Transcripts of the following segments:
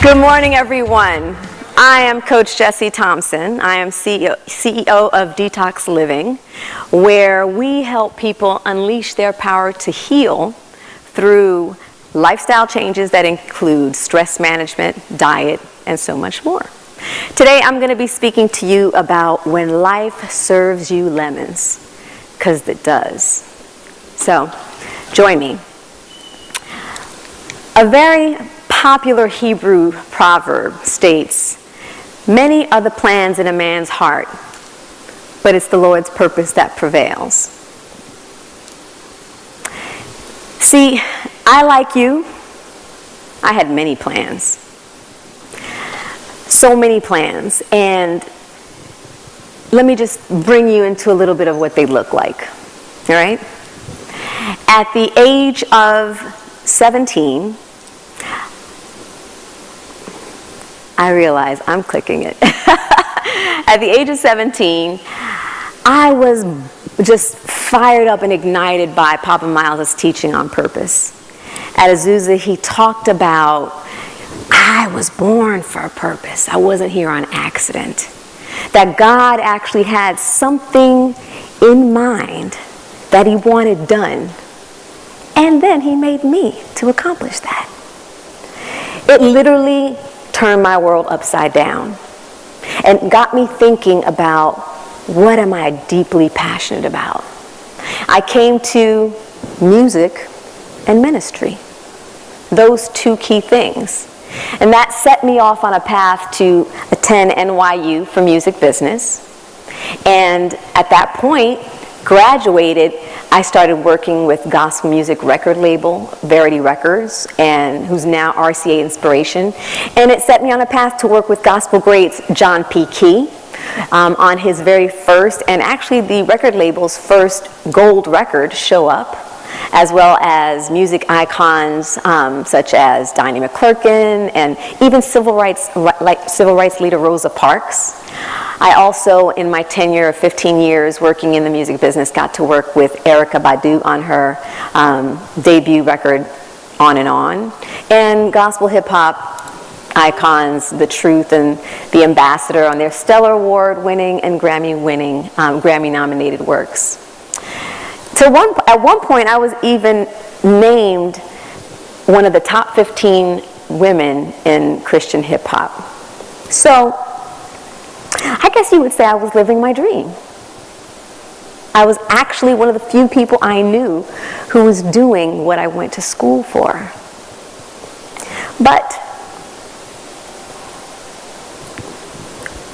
Good morning, everyone. I am Coach Gessie Thompson. I am CEO of Detox Living, where we help people unleash their power to heal through lifestyle changes that include stress management, diet, and so much more. Today, I'm going to be speaking to you about when life serves you lemons, because it does. So, join me. A very popular Hebrew proverb states, "Many are the plans in a man's heart, but it's the Lord's purpose that prevails." See, I, like you, I had many plans. So many plans. And let me just bring you into a little bit of what they look like. All right? At the age of 17, I realize I'm clicking it. At the age of 17, I was just fired up and ignited by Papa Miles' teaching on purpose. At Azusa, he talked about, I was born for a purpose. I wasn't here on accident. That God actually had something in mind that he wanted done. And then he made me to accomplish that. It literally turned my world upside down and got me thinking about, what am I deeply passionate about? I came to music and ministry, those two key things. And that set me off on a path to attend NYU for music business. And at that point, graduated, I started working with gospel music record label, Verity Records, and who's now RCA Inspiration. And it set me on a path to work with gospel greats John P. Key on his very first, and actually the record label's first gold record, Show Up, as well as music icons such as Donnie McClurkin and even civil rights leader Rosa Parks. I also, in my tenure of 15 years working in the music business, got to work with Erykah Badu on her debut record, On and On, and gospel hip-hop icons, The Truth and The Ambassador, on their Stellar Award-winning and Grammy-winning, Grammy-nominated works. At one point, I was even named one of the top 15 women in Christian hip-hop. So, I guess you would say I was living my dream. I was actually one of the few people I knew who was doing what I went to school for. But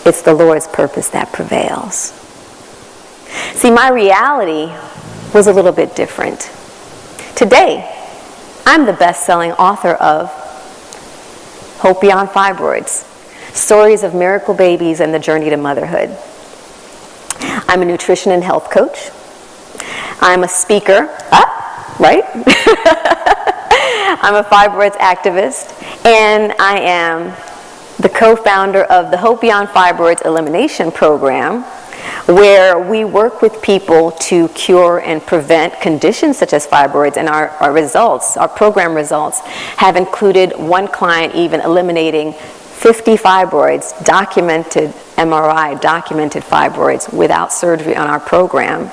it's the Lord's purpose that prevails. See, my reality was a little bit different. Today, I'm the best-selling author of Hope Beyond Fibroids, Stories of Miracle Babies and the Journey to Motherhood. I'm a nutrition and health coach. I'm a speaker, right? I'm a fibroids activist, and I am the co-founder of the Hope Beyond Fibroids Elimination Program, where we work with people to cure and prevent conditions such as fibroids, and our program results have included one client even eliminating 50 fibroids, documented MRI, documented fibroids without surgery on our program.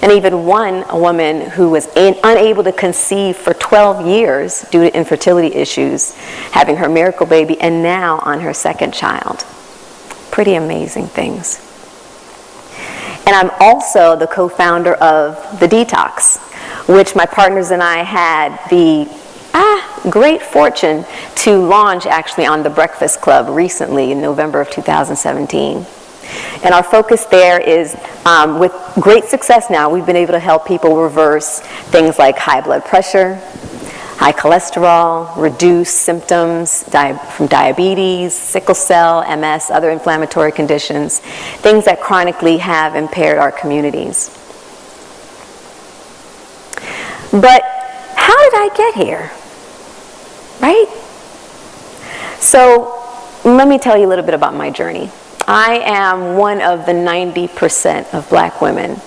And even one woman who was unable to conceive for 12 years due to infertility issues, having her miracle baby, and now on her second child. Pretty amazing things. And I'm also the co-founder of The Detox, which my partners and I had the great fortune to launch actually on the Breakfast Club recently in November of 2017. And our focus there is, with great success now, we've been able to help people reverse things like high blood pressure, high cholesterol, reduce symptoms from diabetes, sickle cell, MS, other inflammatory conditions, things that chronically have impaired our communities. But how did I get here? Right? So let me tell you a little bit about my journey. I am one of the 90% of black women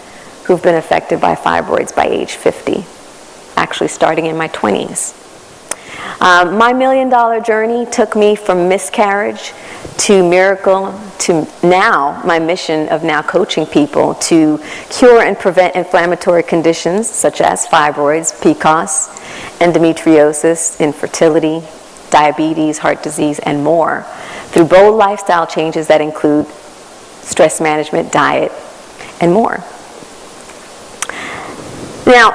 who've been affected by fibroids by age 50, actually starting in my 20s. My $1 million journey took me from miscarriage to miracle to now my mission of now coaching people to cure and prevent inflammatory conditions such as fibroids, PCOS, endometriosis, infertility, diabetes, heart disease, and more through bold lifestyle changes that include stress management, diet, and more. Now,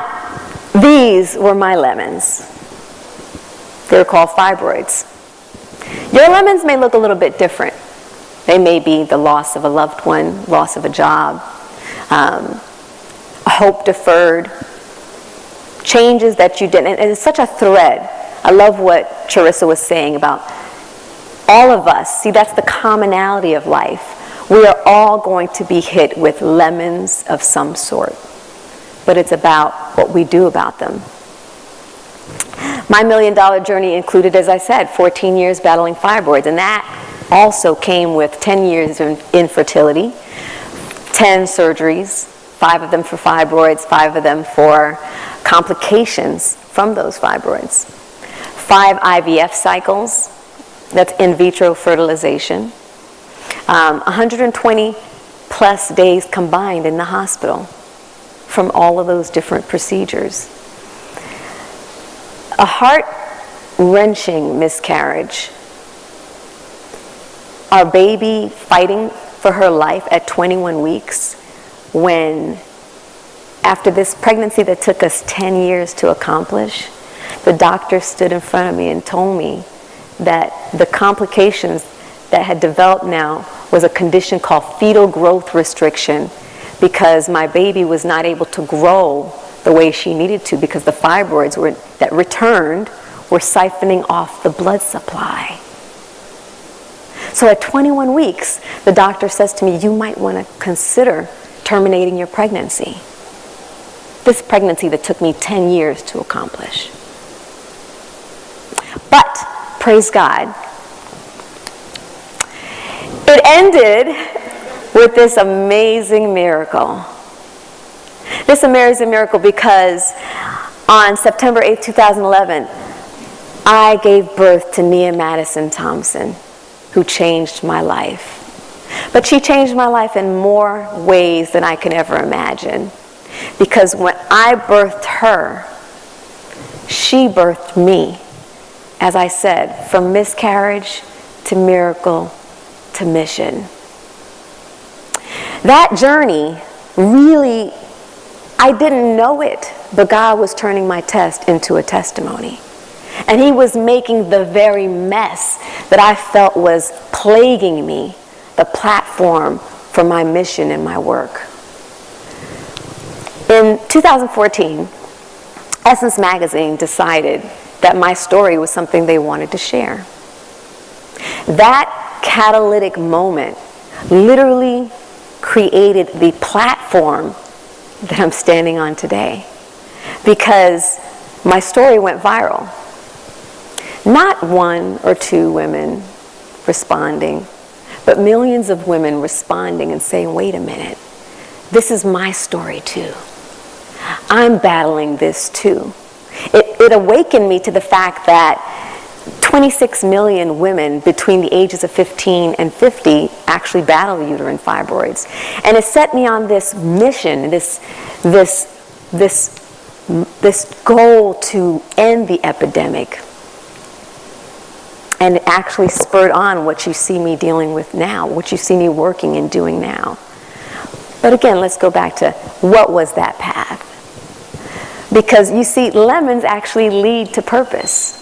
these were my lemons. They're called fibroids. Your lemons may look a little bit different. They may be the loss of a loved one, loss of a job, hope deferred, changes that you didn't. And it's such a thread. I love what Charissa was saying about all of us. See, that's the commonality of life. We are all going to be hit with lemons of some sort. But it's about what we do about them. My $1 million journey included, as I said, 14 years battling fibroids, and that also came with 10 years of infertility, 10 surgeries, 5 of them for fibroids, 5 of them for complications from those fibroids, 5 IVF cycles, that's in vitro fertilization, 120 plus days combined in the hospital from all of those different procedures. A heart-wrenching miscarriage. Our baby fighting for her life at 21 weeks when, after this pregnancy that took us 10 years to accomplish, the doctor stood in front of me and told me that the complications that had developed now was a condition called fetal growth restriction because my baby was not able to grow the way she needed to because the fibroids that returned were siphoning off the blood supply. So at 21 weeks, the doctor says to me, you might want to consider terminating your pregnancy. This pregnancy that took me 10 years to accomplish. But, praise God, it ended with this amazing miracle. This amazing miracle because on September 8, 2011, I gave birth to Nia Madison Thompson, who changed my life. But she changed my life in more ways than I can ever imagine. Because when I birthed her, she birthed me. As I said, from miscarriage to miracle to mission. That journey really, I didn't know it, but God was turning my test into a testimony. And He was making the very mess that I felt was plaguing me the platform for my mission and my work. In 2014, Essence Magazine decided that my story was something they wanted to share. That catalytic moment literally created the platform that I'm standing on today because my story went viral. Not 1 or 2 women responding, but millions of women responding and saying, wait a minute, this is my story too. I'm battling this too. It awakened me to the fact that 26 million women between the ages of 15 and 50 actually battle uterine fibroids. And it set me on this mission, this goal to end the epidemic. And it actually spurred on what you see me dealing with now, what you see me working and doing now. But again, let's go back to what was that path? Because you see, lemons actually lead to purpose.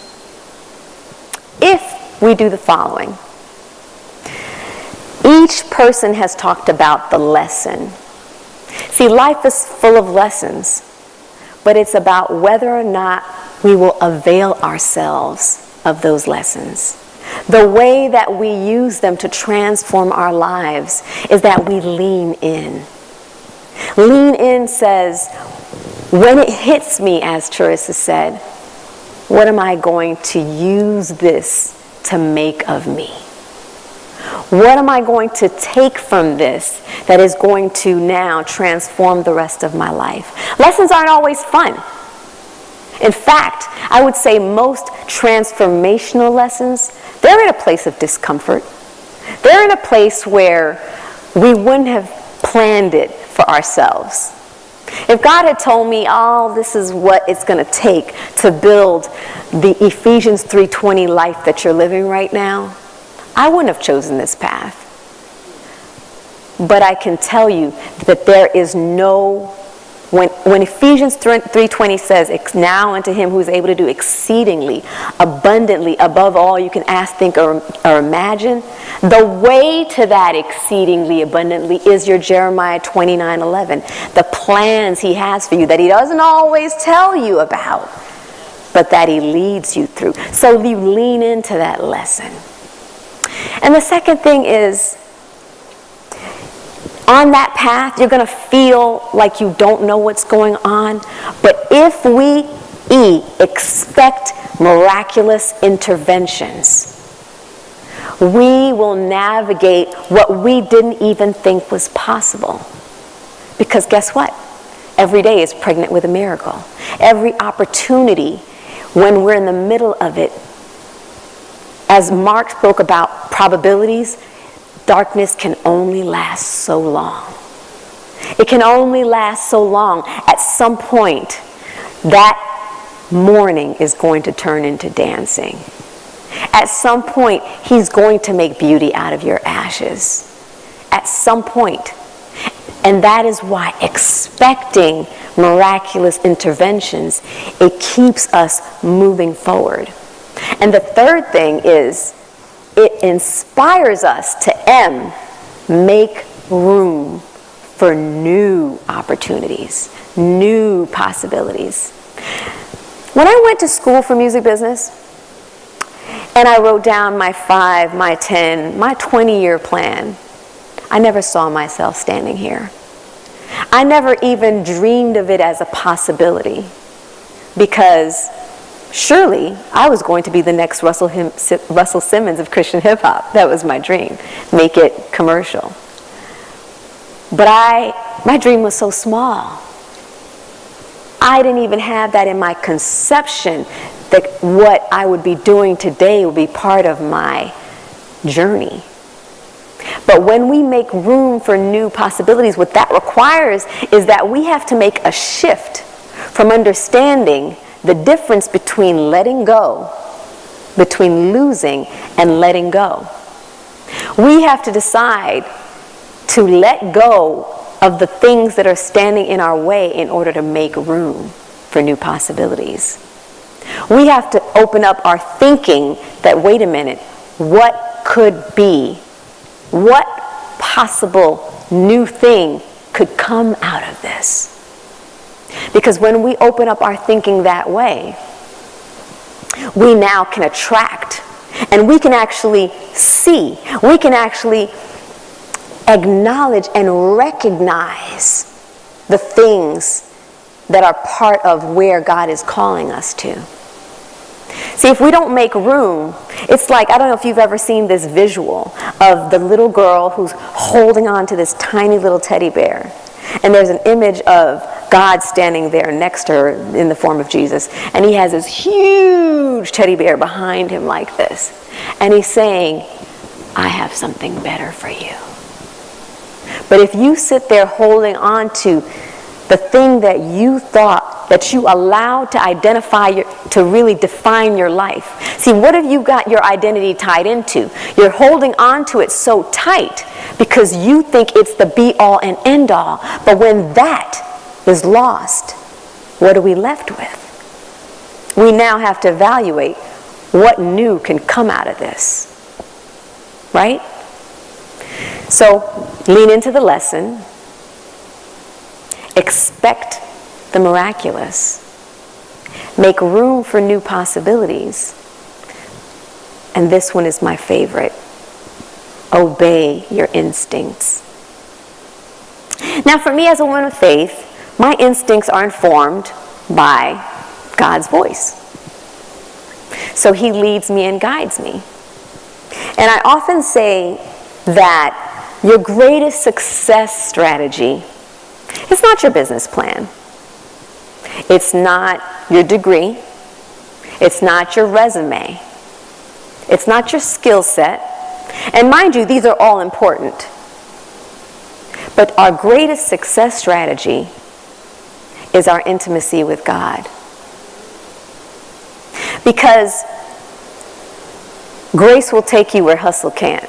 If we do the following. Each person has talked about the lesson. See, life is full of lessons, but it's about whether or not we will avail ourselves of those lessons. The way that we use them to transform our lives is that we lean in. Lean in says, when it hits me, as Charissa said, what am I going to use this to make of me? What am I going to take from this that is going to now transform the rest of my life? Lessons aren't always fun. In fact, I would say most transformational lessons, they're in a place of discomfort. They're in a place where we wouldn't have planned it for ourselves. If God had told me, oh, this is what it's going to take to build the Ephesians 3:20 life that you're living right now, I wouldn't have chosen this path. But I can tell you that there is no, when Ephesians 3:20 says, now unto him who is able to do exceedingly, abundantly, above all you can ask, think, or imagine, the way to that exceedingly abundantly is your Jeremiah 29:11. The plans he has for you that he doesn't always tell you about, but that he leads you through. So you lean into that lesson. And the second thing is, on that path, you're going to feel like you don't know what's going on. But if we expect miraculous interventions, we will navigate what we didn't even think was possible. Because guess what? Every day is pregnant with a miracle. Every opportunity, when we're in the middle of it, as Mark spoke about probabilities, darkness can only last so long. It can only last so long. At some point, that mourning is going to turn into dancing. At some point, he's going to make beauty out of your ashes. At some point. And that is why expecting miraculous interventions, it keeps us moving forward. And the third thing is, it inspires us to make room for new opportunities, new possibilities. When I went to school for music business, and I wrote down my 5, my 10, my 20-year plan, I never saw myself standing here. I never even dreamed of it as a possibility, because surely I was going to be the next Russell Simmons of Christian hip-hop. That was my dream. Make it commercial. But my dream was so small. I didn't even have that in my conception that what I would be doing today would be part of my journey. But when we make room for new possibilities, what that requires is that we have to make a shift from understanding the difference between letting go, between losing and letting go. We have to decide to let go of the things that are standing in our way in order to make room for new possibilities. We have to open up our thinking that, wait a minute, what could be? What possible new thing could come out of this? Because when we open up our thinking that way, we now can attract, and we can actually see, we can actually acknowledge and recognize the things that are part of where God is calling us to. See, if we don't make room, it's like, I don't know if you've ever seen this visual of the little girl who's holding on to this tiny little teddy bear. And there's an image of God standing there next to her in the form of Jesus. And he has this huge teddy bear behind him like this. And he's saying, I have something better for you. But if you sit there holding on to the thing that you thought, that you allowed to identify, to really define your life. See, what have you got your identity tied into? You're holding on to it so tight because you think it's the be-all and end-all. But when that is lost, what are we left with? We now have to evaluate what new can come out of this. Right? So, lean into the lesson. Expect the miraculous. Make room for new possibilities. And this one is my favorite. Obey your instincts. Now, for me as a woman of faith, my instincts are informed by God's voice. So he leads me and guides me. And I often say that your greatest success strategy is not your business plan. It's not your degree. It's not your resume. It's not your skill set. And mind you, these are all important. But our greatest success strategy is our intimacy with God. Because grace will take you where hustle can't.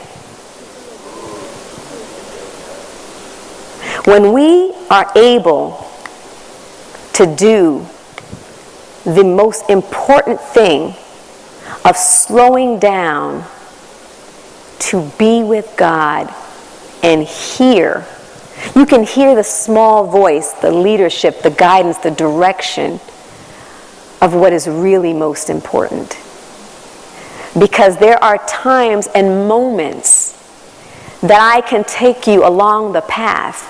When we are able to do the most important thing of slowing down to be with God and hear, you can hear the small voice, the leadership, the guidance, the direction of what is really most important. Because there are times and moments that I can take you along the path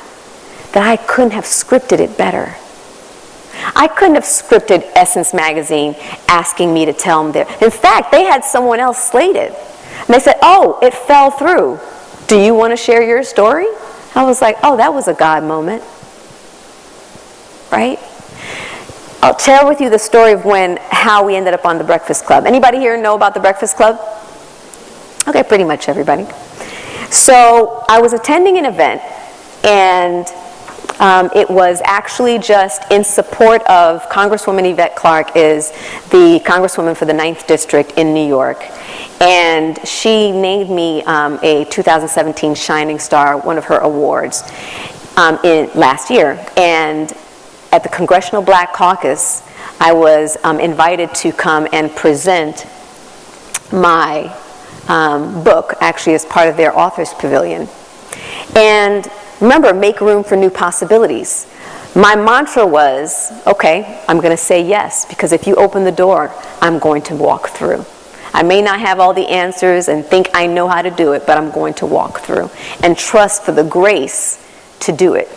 that I couldn't have scripted it better. I couldn't have scripted Essence Magazine asking me to tell them there. In fact, they had someone else slated. And they said, oh, it fell through. Do you want to share your story? I was like, oh, that was a God moment. Right? I'll share with you the story of how we ended up on the Breakfast Club. Anybody here know about the Breakfast Club? Okay, pretty much everybody. So I was attending an event, and it was actually just in support of Congresswoman Yvette Clarke, is the Congresswoman for the 9th District in New York. And she named me a 2017 Shining Star, one of her awards, last year. And at the Congressional Black Caucus, I was invited to come and present my book, actually as part of their Authors Pavilion. And remember, make room for new possibilities. My mantra was, okay, I'm going to say yes, because if you open the door, I'm going to walk through. I may not have all the answers and think I know how to do it, but I'm going to walk through and trust for the grace to do it.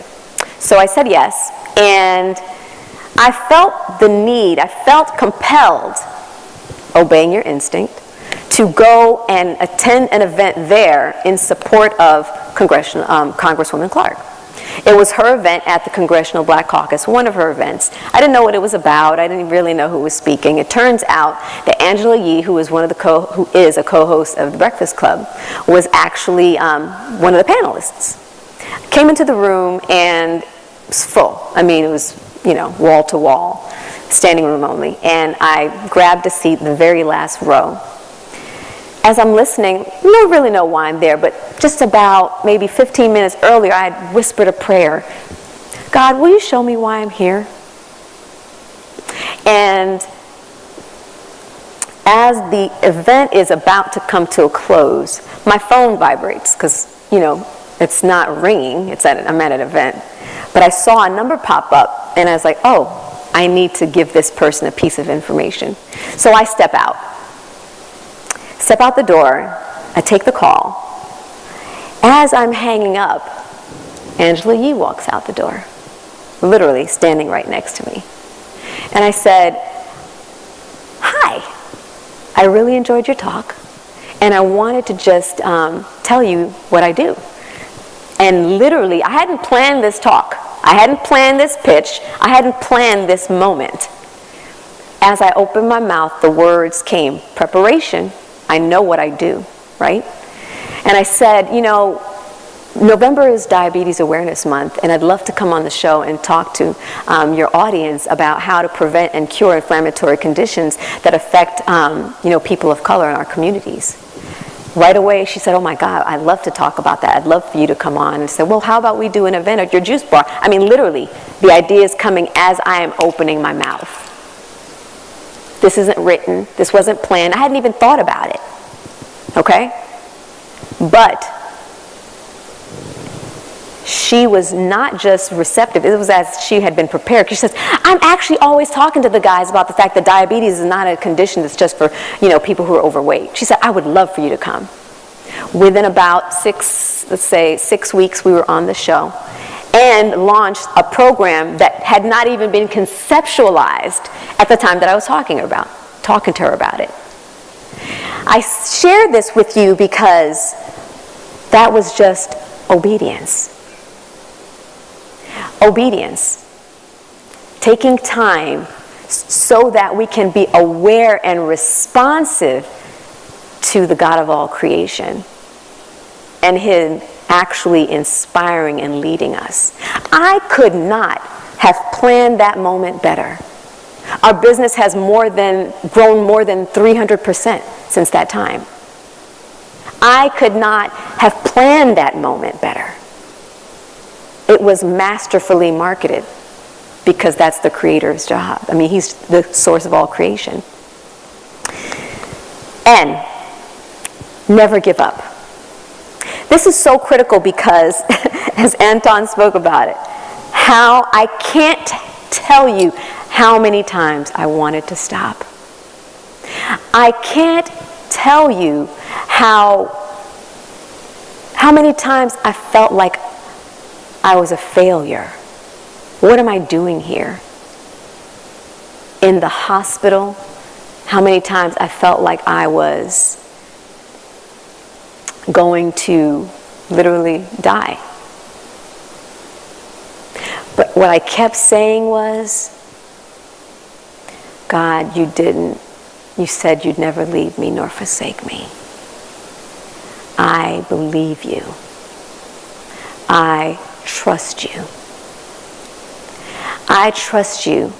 So I said yes, and I felt the need, I felt compelled, obeying your instinct, to go and attend an event there in support of Congresswoman Clarke. It was her event at the Congressional Black Caucus, one of her events. I didn't know what it was about. I didn't really know who was speaking. It turns out that Angela Yee, who is a co-host of the Breakfast Club, was actually one of the panelists. Came into the room and it was full. I mean, it was, wall to wall, standing room only. And I grabbed a seat in the very last row. As I'm listening, I don't really know why I'm there, but just about maybe 15 minutes earlier, I had whispered a prayer. God, will you show me why I'm here? And as the event is about to come to a close, my phone vibrates because, it's not ringing. I'm at an event. But I saw a number pop up, and I was like, oh, I need to give this person a piece of information. So I step out the door, I take the call. As I'm hanging up, Angela Yee walks out the door, literally standing right next to me. And I said, hi, I really enjoyed your talk, and I wanted to just tell you what I do. And literally, I hadn't planned this talk. I hadn't planned this pitch. I hadn't planned this moment. As I opened my mouth, the words came, preparation. I know what I do, right? And I said, November is Diabetes Awareness Month, and I'd love to come on the show and talk to your audience about how to prevent and cure inflammatory conditions that affect, people of color in our communities. Right away, she said, oh my God, I'd love to talk about that. I'd love for you to come on. And I said, well, how about we do an event at your juice bar? I mean, literally, the idea is coming as I am opening my mouth. This isn't written. This wasn't planned. I hadn't even thought about it. Okay? But she was not just receptive. It was as she had been prepared. She says, I'm actually always talking to the guys about the fact that diabetes is not a condition that's just for, people who are overweight. She said, I would love for you to come. Within about 6 weeks, we were on the show and launched a program that had not even been conceptualized at the time that I was talking to her about it. I share this with you because that was just obedience. Obedience. Taking time so that we can be aware and responsive to the God of all creation and Him actually inspiring and leading us. I could not have planned that moment better. Our business has grown more than 300% since that time. I could not have planned that moment better. It was masterfully marketed because that's the Creator's job. I mean, He's the source of all creation. And never give up. This is so critical because, as Anton spoke about it, how I can't tell you how many times I wanted to stop. I can't tell you how many times I felt like I was a failure. What am I doing here? In the hospital, how many times I felt like I was going to literally die. But what I kept saying was, God, you said you'd never leave me nor forsake me. I believe you. I trust you. I trust you,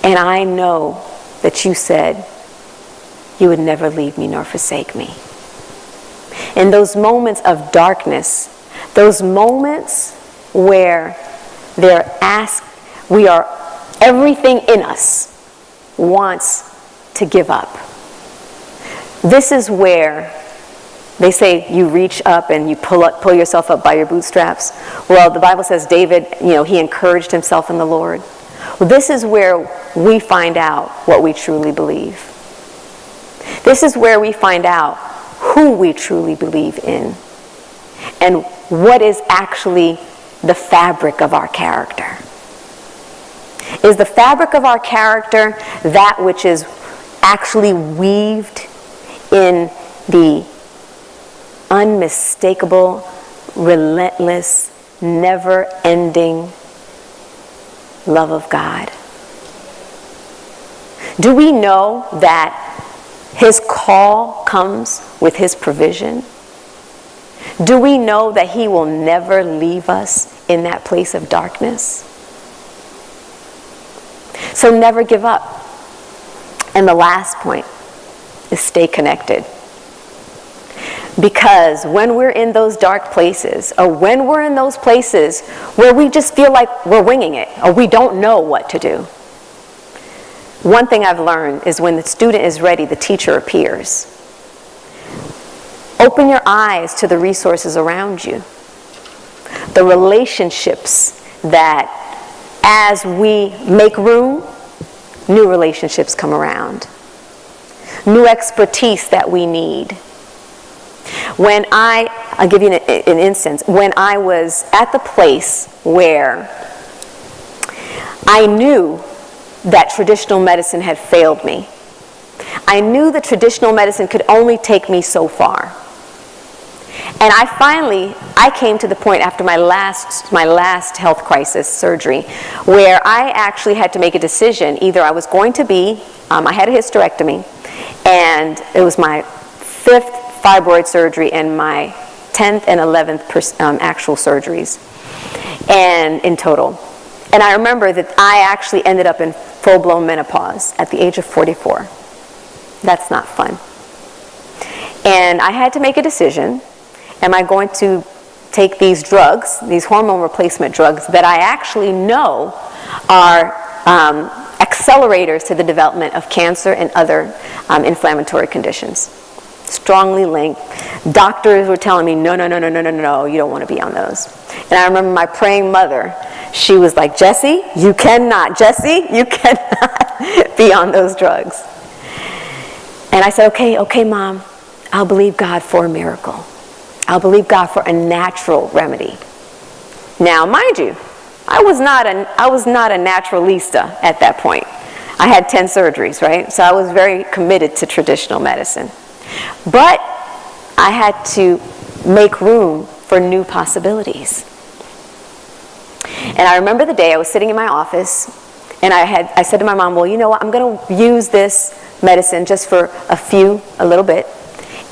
and I know that you said you would never leave me nor forsake me. In those moments of darkness, those moments where everything in us wants to give up. This is where they say you reach up and you pull yourself up by your bootstraps. Well, the Bible says David, he encouraged himself in the Lord. Well, this is where we find out what we truly believe. This is where we find out who we truly believe in and what is actually the fabric of our character. Is the fabric of our character that which is actually weaved in the unmistakable, relentless, never-ending love of God? Do we know that His call comes with His provision? Do we know that He will never leave us in that place of darkness? So never give up. And the last point is stay connected. Because when we're in those dark places, or when we're in those places where we just feel like we're winging it, or we don't know what to do, one thing I've learned is when the student is ready, the teacher appears. Open your eyes to the resources around you. The relationships that, as we make room, new relationships come around. New expertise that we need. I'll give you an instance. When I was at the place where I knew that traditional medicine had failed me, I knew that traditional medicine could only take me so far. And I came to the point after my last health crisis surgery where I actually had to make a decision. Either I was going to I had a hysterectomy, and it was my 5th fibroid surgery and my 10th and 11th actual surgeries, and in total. And I remember that I actually ended up in full-blown menopause at the age of 44. That's not fun. And I had to make a decision. Am I going to take these drugs, these hormone replacement drugs that I actually know are accelerators to the development of cancer and other inflammatory conditions? Strongly linked. Doctors were telling me, no, you don't want to be on those. And I remember my praying mother, she was like, Gessie, you cannot be on those drugs. And I said, okay, Mom, I'll believe God for a miracle. I'll believe God for a natural remedy. Now, mind you, I was not a naturalista at that point. I had 10 surgeries, right? So I was very committed to traditional medicine. But I had to make room for new possibilities. And I remember the day I was sitting in my office, And I said to my mom, well, you know what, I'm going to use this medicine just for a little bit,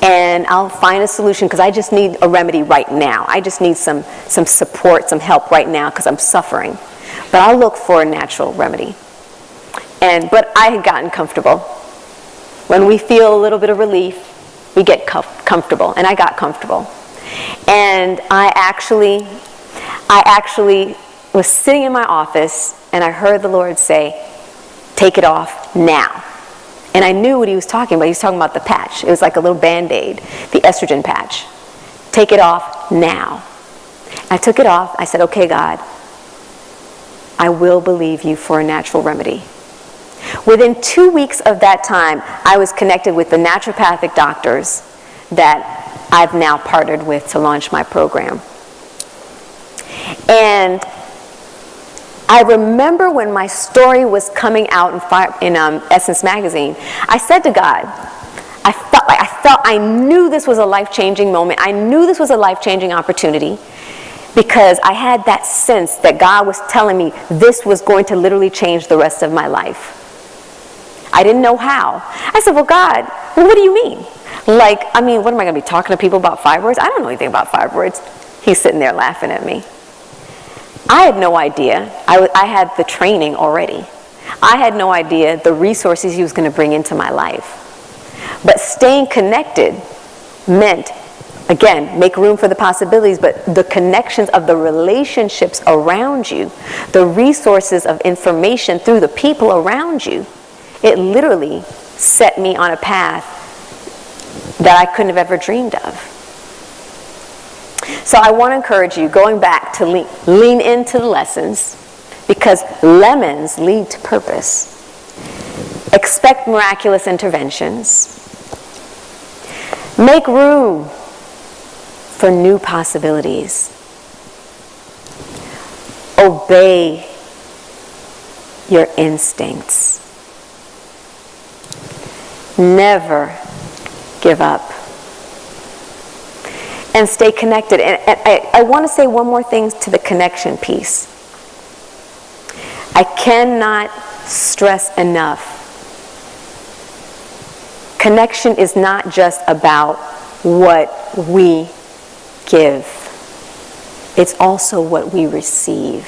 and I'll find a solution because I just need a remedy right now. I just need some support, some help right now because I'm suffering. But I'll look for a natural remedy. But I had gotten comfortable. When we feel a little bit of relief, we get comfortable, and I got comfortable. And I actually was sitting in my office, and I heard the Lord say, take it off now. And I knew what he was talking about. He was talking about the patch. It was like a little Band-Aid, the estrogen patch. Take it off now. I took it off. I said, okay, God, I will believe you for a natural remedy. Within 2 weeks of that time, I was connected with the naturopathic doctors that I've now partnered with to launch my program. And I remember when my story was coming out in Essence magazine, I said to God, I knew this was a life-changing moment. I knew this was a life-changing opportunity because I had that sense that God was telling me this was going to literally change the rest of my life. I didn't know how. I said, well, God, what do you mean? What am I going to be talking to people about fibroids? I don't know anything about fibroids. He's sitting there laughing at me. I had no idea. I had the training already. I had no idea the resources he was going to bring into my life. But staying connected meant, again, make room for the possibilities, but the connections of the relationships around you, the resources of information through the people around you, it literally set me on a path that I couldn't have ever dreamed of. So I want to encourage you, going back to lean into the lessons, because lemons lead to purpose. Expect miraculous interventions. Make room for new possibilities. Obey your instincts. Never give up. And stay connected. And I want to say one more thing to the connection piece. I cannot stress enough. Connection is not just about what we give. It's also what we receive.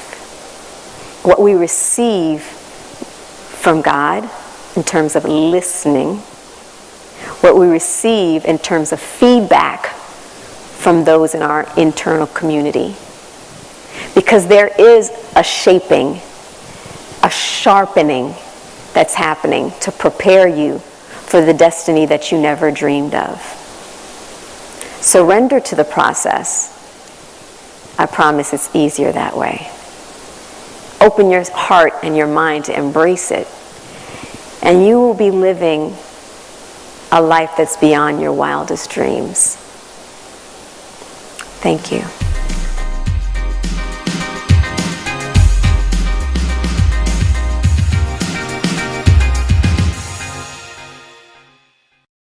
What we receive from God in terms of listening. What we receive in terms of feedback from those in our internal community. Because there is a shaping, a sharpening that's happening to prepare you for the destiny that you never dreamed of. Surrender to the process. I promise it's easier that way. Open your heart and your mind to embrace it, and you will be living a life that's beyond your wildest dreams. Thank you.